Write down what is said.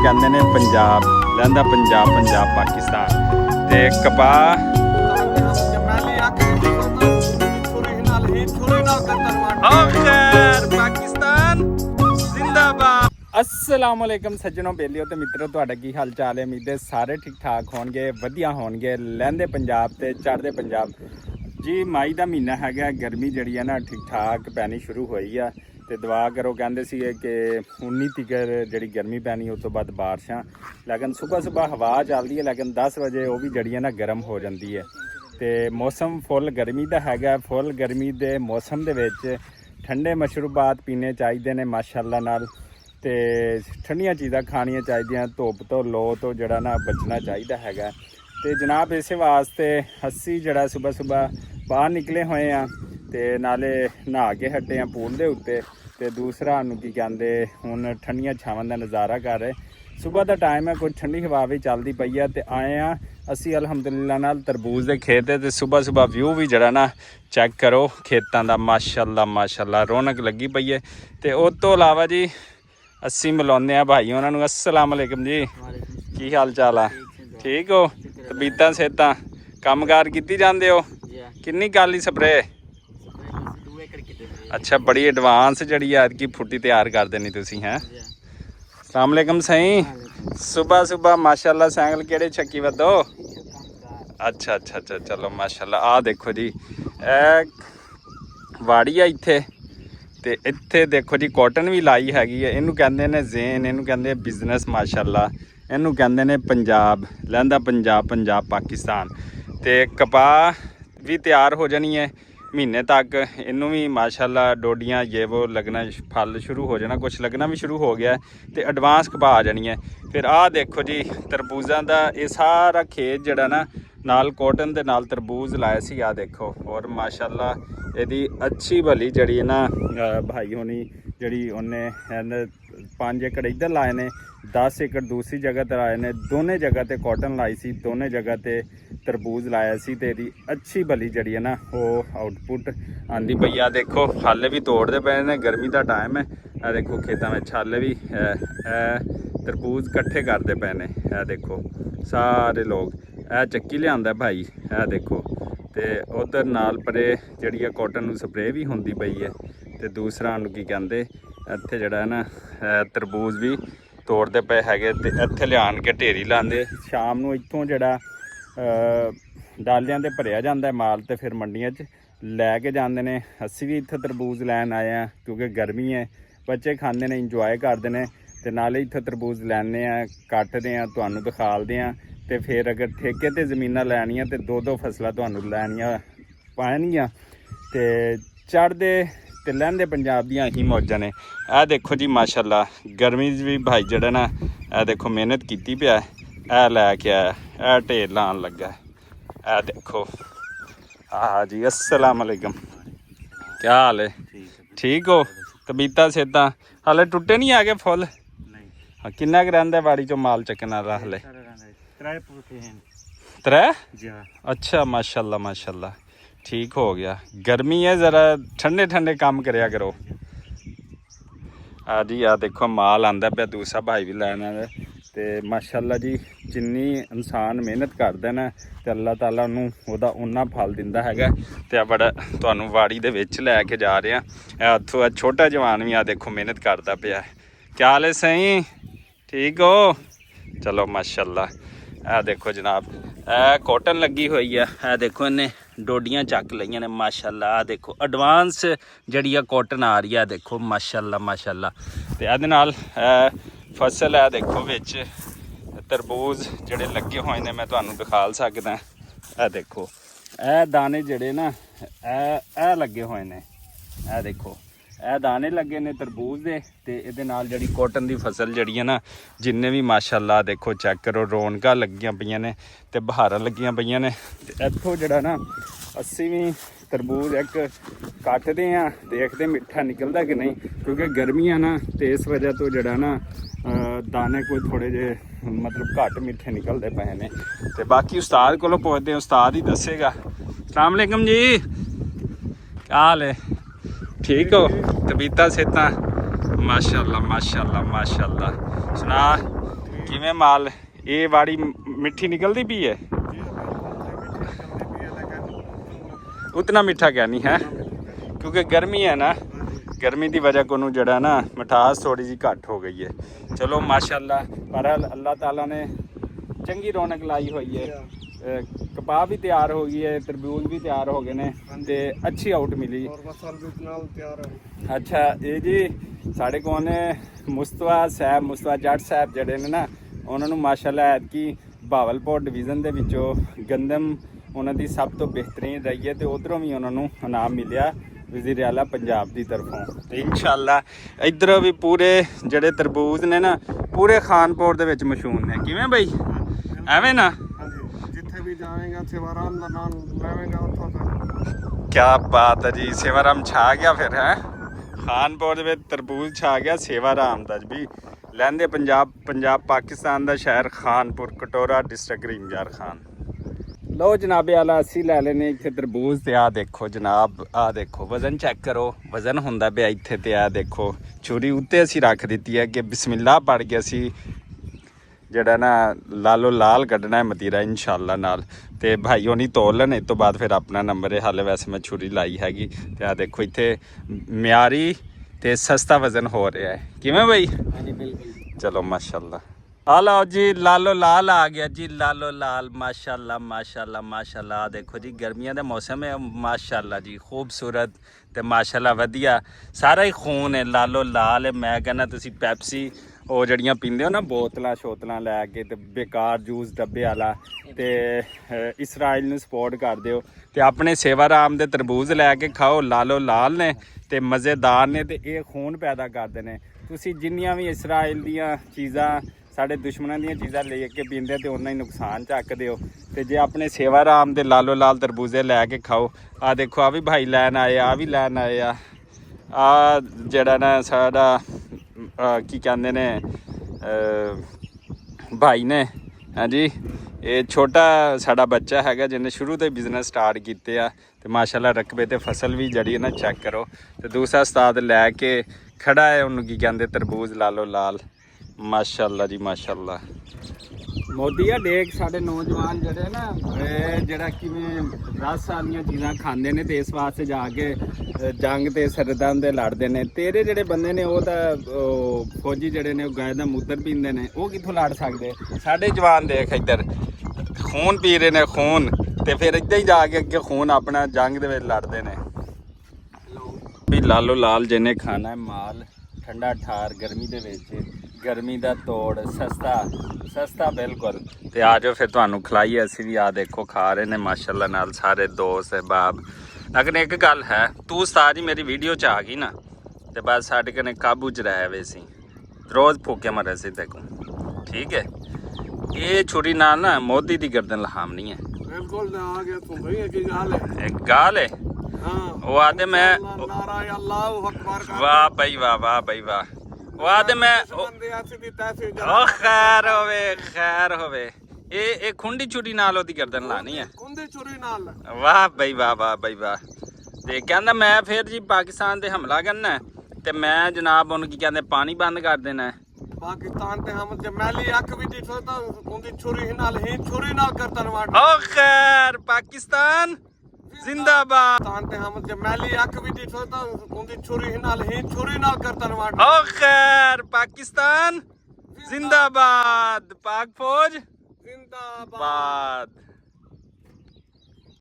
ਕਹਿੰਦੇ ਨੇ ਪੰਜਾਬ ਲਹਿੰਦਾ ਪੰਜਾਬ ਪੰਜਾਬ ਪਾਕਿਸਤਾਨ ਤੇ ਕਪਾਹ ਪਾਕਿਸਤਾਨ ਜ਼ਿੰਦਾਬਾਦ। अस्सलाम वालेकुम सज्जनों बेलियो तो मित्रों तुहाडा की हाल चाल है। उम्मीद है सारे ठीक ठाक होणगे वधिया होणगे। लहंदे पंजाब ते चढ़दे पंजाब जी मई का महीना है, गर्मी जिहड़ी है ना ठीक ठाक पैनी शुरू हुई है तो दुआ करो। कहते सी कि 19 तिकर जिहड़ी गर्मी पैनी उस तो बाद बारिशां, लेकिन सुबह सुबह हवा चलती है लेकिन 10 बजे वो भी जिहड़ी है ना गर्म हो जाती है। तो मौसम फुल गर्मी का है। फुल गर्मी के मौसम दे विच ठंडे मशरूबात पीने चाहिए ने माशाअल्लाह नाल, तो ठंडिया चीज़ां खानिया चाहिए, धुप तो लो तो जड़ा ना बचना चाहिए है। तो जनाब इस वास्ते असी जड़ा सुबह सुबह बाहर निकले हुए हैं तो नाले नहा के हटे हैं पूल के उत्ते। तो दूसरा की कहते हुण ठंडिया छावां का नज़ारा कर रहे। सुबह का टाइम है, कुछ ठंडी हवा भी चलती पई है। तो आए हैं असी अलहमदुलिल्लाह नाल तरबूज के खेत। तो सुबह सुबह व्यू भी जड़ा ना चैक करो खेतों का, माशाअल्लाह माशाअल्लाह रौनक लगी पई है। तो उस तो इलावा जी असी मिलाने भाई उन्होंने। अस्सलाम वालेकुम जी, की हाल चाल है? ठीक हो? तबीयतां सेहतां कामगार कीती जांदे हो? किन्नी काली स्प्रे? अच्छा, बड़ी एडवांस जड़ी है की फुट्टी तैयार कर देनी तुसी हैं। अस्सलाम वालेकुम सही। सुबह सुबह माशाअल्लाह सैंगल केड़े छक्की वदो? अच्छा अच्छा अच्छा, चलो माशाअल्लाह। आ देखो जी वाड़ी है इत्थे, तो इत्थे देखो जी कॉटन भी लाई हैगी है। इनू कहंदे ने जेन, इनू कहंदे बिजनेस माशाअल्लाह। इनू कहंदे ने पंजाब लहंदा पंजाब पंजाब पाकिस्तान। तो कपाह भी तैयार हो जानी है महीने तक। इनू भी माशाअल्लाह डोडियाँ ये वो लगना, फल शुरू हो जाना, कुछ लगना भी शुरू हो गया है। तो एडवांस कपाह आ जानी है। फिर आ देखो जी तरबूजा का ये सारा खेत जड़ा ना नाल कॉटन के नाल तरबूज लाया सी। आ देखो, और माशाअल्लाह यदी अच्छी भली जड़ी ना भाई होनी जड़ी उन्हें 5 एकड़ इधर लाए ने, 10 एकड़ दूसरी जगह पर लाए ने। दोनों जगह ते कॉटन लाई सी, दोनों जगह ते तरबूज लाया सी। ते दी अच्छी भली जड़ी है ना वो आउटपुट आंदी पई आ। देखो हाले भी तोड़ते पे ने, गर्मी का टाइम है। आ देखो खेतों में हाले भी तरबूज कट्ठे करते पे ने। आ देखो सारे लोग ए चक्की लिया भाई। ए देखो तो उधर नाल परे जी कॉटन स्प्रे भी होंदी पई है। तो दूसरा की कहते इत्थे जड़ा है ना तरबूज भी तोड़ते पे है। तो इत्थे लिया के ढेरी लाते, शाम को इत्थों जड़ा डालियां ते भरिया जाता है माल, तो फिर मंडियां च लैके जाते हैं। असी भी इत्थे तरबूज लैन आए हैं क्योंकि गर्मी है, बच्चे खाते हैं इंजॉय करते हैं। तो नाले इत्थे तरबूज लैने कट्टते हैं, तुहानूं दिखालदे हैं। तो फिर अगर ठेके ते ज़मीनां लैनियां तो 2-2 फसलां तुहानूं लैनियां पैणगियां। तो चढ़दे ते लहंदे पंजाब दियां ही मौजां ने। आ देखो जी माशाअल्लाह गर्मी भी भाई जड़ा ना आ देखो मेहनत कीती पिया, ए लैके आया, ए ढेर लान लगा। ए देखो हाँ जी, अस्सलाम वालेकुम, क्या हाल है? ठीक हो? तबीयतां सेहतां हाले टुटे नहीं आ गए फुल? हाँ, किन्ना क रहिंदा बाड़ी चो माल चक्कन वाला हाले? 3? अच्छा माशाअल्लाह माशाअल्लाह, ठीक हो गया। गर्मी है ज़रा ठंडे ठंडे काम करया करो। आ जी आ देखो माल आंदा पे, दूसरा भाई भी लैना है। तो माशाअल्लाह जी जिन्नी इंसान मेहनत करदा ना तो अल्लाह ताला उन्होंने वह उन्ना फल दिंदा है। तो बड़ा तुहानूं वाड़ी दे विच लैके जा रहे हैं। उत्थों छोटा जवान भी आ देखो मेहनत करदा पिया। क्या हाल है सही? ठीक हो? चलो माशाअल्लाह। आ देखो जनाब ए कॉटन लगी हुई है। ए देखो इन्हें डोडियां चक लईयां ने माशाअल्लाह। आ देखो एडवांस जड़ी कॉटन आ रही है, देखो माशाअल्लाह माशाअल्लाह। तो ये नाल फसल है देखो विच तरबूज जड़े लगे हुए ने, मैं तुहानूं दिखा सकदा। ए देखो ए दाने जड़े ना ए लगे हुए ने। ए देखो ए दाने लगे ने तरबूज दे। ते इहदे नाल जड़ी कॉटन दी फसल जड़ी है ना जिन्ने भी माशाअल्लाह देखो चेक करो रौनकां लगियां पईयां ने ते बहारां लगियां पईयां ने। ते इत्थों जड़ा ना असी भी तरबूज एक कट्टदे हैं, देखते मिठा निकलदा कि नहीं, क्योंकि गर्मियां ना तो इस वजह तो जड़ा ना दाने कोई थोड़े जे मतलब घट मिठे निकलते पे ने। तो बाकी उस्ताद कोलों पुछदे, उस्ताद ही दसेगा। अस्सलाम वालेकुम जी, क्या हाल है? ठीक हो? तबीयतां सेहतां माशाअल्लाह माशाअल्लाह माशाअल्लाह। सुना ਕਿਵੇਂ ਮਾਲ ਇਹ ਵਾੜੀ ਮਿੱਠੀ ਨਿਕਲਦੀ ਪਈ ਹੈ ਉਤਨਾ ਮਿੱਠਾ क्या नहीं है क्योंकि गर्मी है ना गर्मी की वजह को जड़ा ना मिठास थोड़ी जी घट हो गई है चलो माशाअल्लाह पर अल्लाह ताला ने चंगी रौनक लाई हुई है कपाह भी तैयार हो गई है तरबूज भी तैयार हो गए ने ते अच्छी आउट मिली अच्छा ये जी साढ़े को ने मुस्तफा जट साहब जड़े ने ना उन्होंने माशाअल्लाह ऐतकी भावलपुर डिवीजन दे विचों गंदम उन्होंने सब तो बेहतरीन रही है तो उधरों भी उन्होंने इनाम मिलिया वज़ीर आला पंजाब की तरफों तो इंशाअल्लाह इधर भी पूरे जड़े तरबूज ने ना पूरे खानपुर दे विच मशहूर ने किवें बई एवें ना जिथे भी जाएगा सेवाराम दा नाम लेवेगा उत्थों तक क्या बात है जी सेवाराम छा गया फिर है खानपुर दे विच तरबूज छा गया सेवाराम दा भी लैंदे पंजाब पाकिस्तान दा शहर खानपुर कटोरा डिस्ट्रिक्ट रिंजार खान लो जनाबे आला अस्सी लै लेने इत्थे तरबूज ते आ देखो जनाब आ देखो वजन चेक करो वजन हुंदा पिया इत्थे ते आ देखो छुरी उत्ते असी रख दित्ती है कि बिस्मिल्लाह पढ़ के असी जड़ा ना लालो लाल कड्ढना है मतीरा इंशाअल्लाह नाल ते भाई होनी तोल लैन इस तो बाद फिर अपना नंबर है हाले वैसे मैं छुरी लाई हैगी ते आ देखो इत्थे म्यारी ते सस्ता वजन हो रहा है किवें भाई चलो माशाअल्लाह आ लो जी लालो लाल आ गया जी लालो लाल माशाल्लाह माशाल्लाह माशाल्लाह देखो जी गर्मियां दे मौसम है माशाल्लाह जी खूबसूरत ते माशाल्लाह वधिया सारा ही खून है लालो लाल है मैं कहना तुसी पैप्सी ਉਹ ਜਿਹੜੀਆਂ ਪੀਂਦੇ ਹੋ ਨਾ ਬੋਤਲਾਂ ਲੈ ਕੇ ਤੇ ਬੇਕਾਰ ਜੂਸ ਡੱਬੇ ਵਾਲਾ ਤੇ ਇਸਰਾਈਲ ਨੂੰ ਸਪੋਰਟ ਕਰਦੇ ਹੋ ਤੇ ਆਪਣੇ ਸੇਵਾਰਾਮ ਦੇ ਤਰਬੂਜ ਲੈ ਕੇ ਖਾਓ ਲਾਲੋ ਲਾਲ ਨੇ ਤੇ ਮਜ਼ੇਦਾਰ ਨੇ ਤੇ ਇਹ ਖੂਨ ਪੈਦਾ ਕਰਦੇ ਨੇ ਤੁਸੀਂ ਜਿੰਨੀਆਂ ਵੀ ਇਸਰਾਈਲ ਦੀਆਂ ਚੀਜ਼ਾਂ ਸਾਡੇ ਦੁਸ਼ਮਣਾਂ ਦੀਆਂ ਚੀਜ਼ਾਂ ਲੈ ਕੇ ਪੀਂਦੇ ਤੇ ਉਹਨਾਂ ਹੀ ਨੁਕਸਾਨ ਚੱਕਦੇ ਹੋ ਤੇ ਜੇ ਆਪਣੇ ਸੇਵਾਰਾਮ ਦੇ ਲਾਲੋ ਲਾਲ ਤਰਬੂਜੇ ਲੈ ਕੇ ਖਾਓ ਆ ਦੇਖੋ ਆ ਵੀ ਭਾਈ ਲੈਣ ਆਏ ਆ ਵੀ ਲੈਣ ਆਏ ਆ ਜਿਹੜਾ ਨਾ ਸਾਡਾ ਕੀ ਕਹਿੰਦੇ ਨੇ ਭਾਈ ਨੇ ਹਾਂਜੀ ਇਹ ਛੋਟਾ ਸਾਡਾ ਬੱਚਾ ਹੈਗਾ ਜਿਹਨੇ ਸ਼ੁਰੂ ਤੋਂ ਹੀ ਬਿਜ਼ਨਸ ਸਟਾਰਟ ਕੀਤੇ ਆ ਤੇ ਮਾਸ਼ਾਅੱਲਾ ਰਕਬੇ ਤੇ ਫਸਲ ਵੀ ਜਿਹੜੀ ਹੈ ਨਾ ਚੈੱਕ ਕਰੋ ਤੇ ਦੂਸਰਾ ਉਸਤਾਦ ਲੈ ਕੇ ਖੜਾ ਹੈ ਉਹਨੂੰ ਕੀ ਕਹਿੰਦੇ ਤਰਬੂਜ ਲਾਲੋ ਲਾਲ ਮਾਸ਼ਾਅੱਲਾ ਜੀ ਮਾਸ਼ਾਅੱਲਾ ਮੋਦੀ ਆ ਦੇਖ ਸਾਡੇ ਨੌਜਵਾਨ ਜਿਹੜੇ ਨਾ ਇਹ ਜਿਹੜਾ ਕਿਵੇਂ 10 ਸਾਲ ਦੀਆਂ ਚੀਜ਼ਾਂ ਖਾਂਦੇ ਨੇ ਤੇ ਇਸ ਵਾਸਤੇ ਜਾ ਕੇ ਜੰਗ ਤੇ ਸਰਦਾਂ ਦੇ ਲੜਦੇ ਨੇ ਤੇਰੇ ਜਿਹੜੇ ਬੰਦੇ ਨੇ ਉਹ ਤਾਂ ਫੌਜੀ ਜਿਹੜੇ ਨੇ ਉਹ ਗਾਇ ਦਾ ਮੂਤਰ ਪੀਂਦੇ ਨੇ ਉਹ ਕਿੱਥੋਂ ਲੜ ਸਕਦੇ ਸਾਡੇ ਜਵਾਨ ਦੇਖ ਇੱਧਰ ਖੂਨ ਪੀ ਰਹੇ ਨੇ ਖੂਨ ਤੇ ਫਿਰ ਇੱਦਾਂ ਹੀ ਜਾ ਕੇ ਅੱਗੇ ਖੂਨ ਆਪਣਾ ਜੰਗ ਦੇ ਵਿੱਚ ਲੜਦੇ ਨੇ ਵੀ ਲਾਲੋ ਲਾਲ ਜਿਹਨੇ ਖਾਣਾ ਹੈ ਮਾਲ ਠੰਡਾ ਠਾਰ ਗਰਮੀ ਦੇ ਵਿੱਚ ਗਰਮੀ ਦਾ ਤੋੜ ਸਸਤਾ ਬਿਲਕੁਲ ਤੇ ਆ ਜਾਓ ਫਿਰ ਤੁਹਾਨੂੰ ਖਿਲਾਈਏ ਅਸੀਂ ਵੀ ਆ ਦੇਖੋ ਖਾ ਰਹੇ ਨੇ ਮਾਸ਼ਾਅੱਲਾ ਨਾਲ ਸਾਰੇ ਦੋਸਤ ਅਹਿਬਾਬ ਲੇਕਿਨ ਇੱਕ ਗੱਲ ਹੈ ਤੂੰ ਉਸਤਾਦ ਜੀ ਮੇਰੀ ਵੀਡੀਓ 'ਚ ਆ ਗਈ ਨਾ ਤੇ ਬਸ ਸਾਡੇ ਕਨੇ ਕਾਬੂ 'ਚ ਰਹਿ ਵੇ ਸੀ ਰੋਜ਼ ਫੂਕੇ ਮਰੇ ਸੀ ਦੇਖੋ ਠੀਕ ਹੈ ਇਹ ਛੁਰੀ ਨਾਲ ਨਾ ਮੋਦੀ ਦੀ ਗਰਦਨ ਲਹਾਮਣੀ ਹੈ ਬਿਲਕੁਲ ਆ ਗਿਆ ਤੂੰ ਭਈ ਕੀ ਗੱਲ ਹੈ ਇੱਕ ਗੱਲ ਹੈ ਹਾਂ ਉਹ ਆਦੇ ਮੈਂ ਨਾਰਾ ਅੱਲਾਹੁ ਅਕਬਰ ਵਾਹ ਬਈ ਵਾਹ ਬਈ ਵਾਹ ਉਹ ਆਦੇ ਮੈਂ ਉਹ ਖੈਰ ਹੋਵੇ ਇਹ ਖੁੰਡੀ ਛੁਰੀ ਨਾਲ ਉਹਦੀ ਗਰਦਨ ਲਾਣੀ ਹੈ ਖੁੰਡੀ ਛੁਰੀ ਨਾਲ ਵਾਹ ਬਈ ਵਾਹ ਬਈ ਵਾਹ ਤੇ ਕਹਿੰਦਾ ਮੈਂ ਫਿਰ ਜੀ ਪਾਕਿਸਤਾਨ ਤੇ ਹਮਲਾ ਕਰਨਾ ਤੇ ਮੈਂ ਜਨਾਬ ਉਹਨੂੰ ਕੀ ਕਹਿੰਦੇ ਪਾਣੀ ਬੰਦ ਕਰ ਦੇਣਾ ਪਾਕਿਸਤਾਨ ਤੇ ਹਮ ਤੇ ਮੈਲੀ ਅੱਖ ਵੀ ਦਿਸੋ ਤਾਂ ਖੁੰਡੀ ਛੁਰੀ ਨਾਲ ਹੀ ਛੁਰੀ ਨਾਲ ਕਰਤਨ ਵਾਟ ਉਹ ਖੈਰ ਪਾਕਿਸਤਾਨ ਜ਼ਿੰਦਾਬਾਦ ਪਾਕਿਸਤਾਨ ਤੇ ਹਮ ਤੇ ਮੈਲੀ ਅੱਖ ਵੀ ਦਿਸੋ ਤਾਂ ਖੁੰਡੀ ਛੁਰੀ ਨਾਲ ਹੀ ਛੁਰੀ ਨਾਲ ਕਰਤਨ ਵਾਟ ਉਹ ਖੈਰ ਪਾਕਿਸਤਾਨ ਜ਼ਿੰਦਾਬਾਦ ਪਾਕ ਫੌਜ ਜ਼ਿੰਦਾਬਾਦ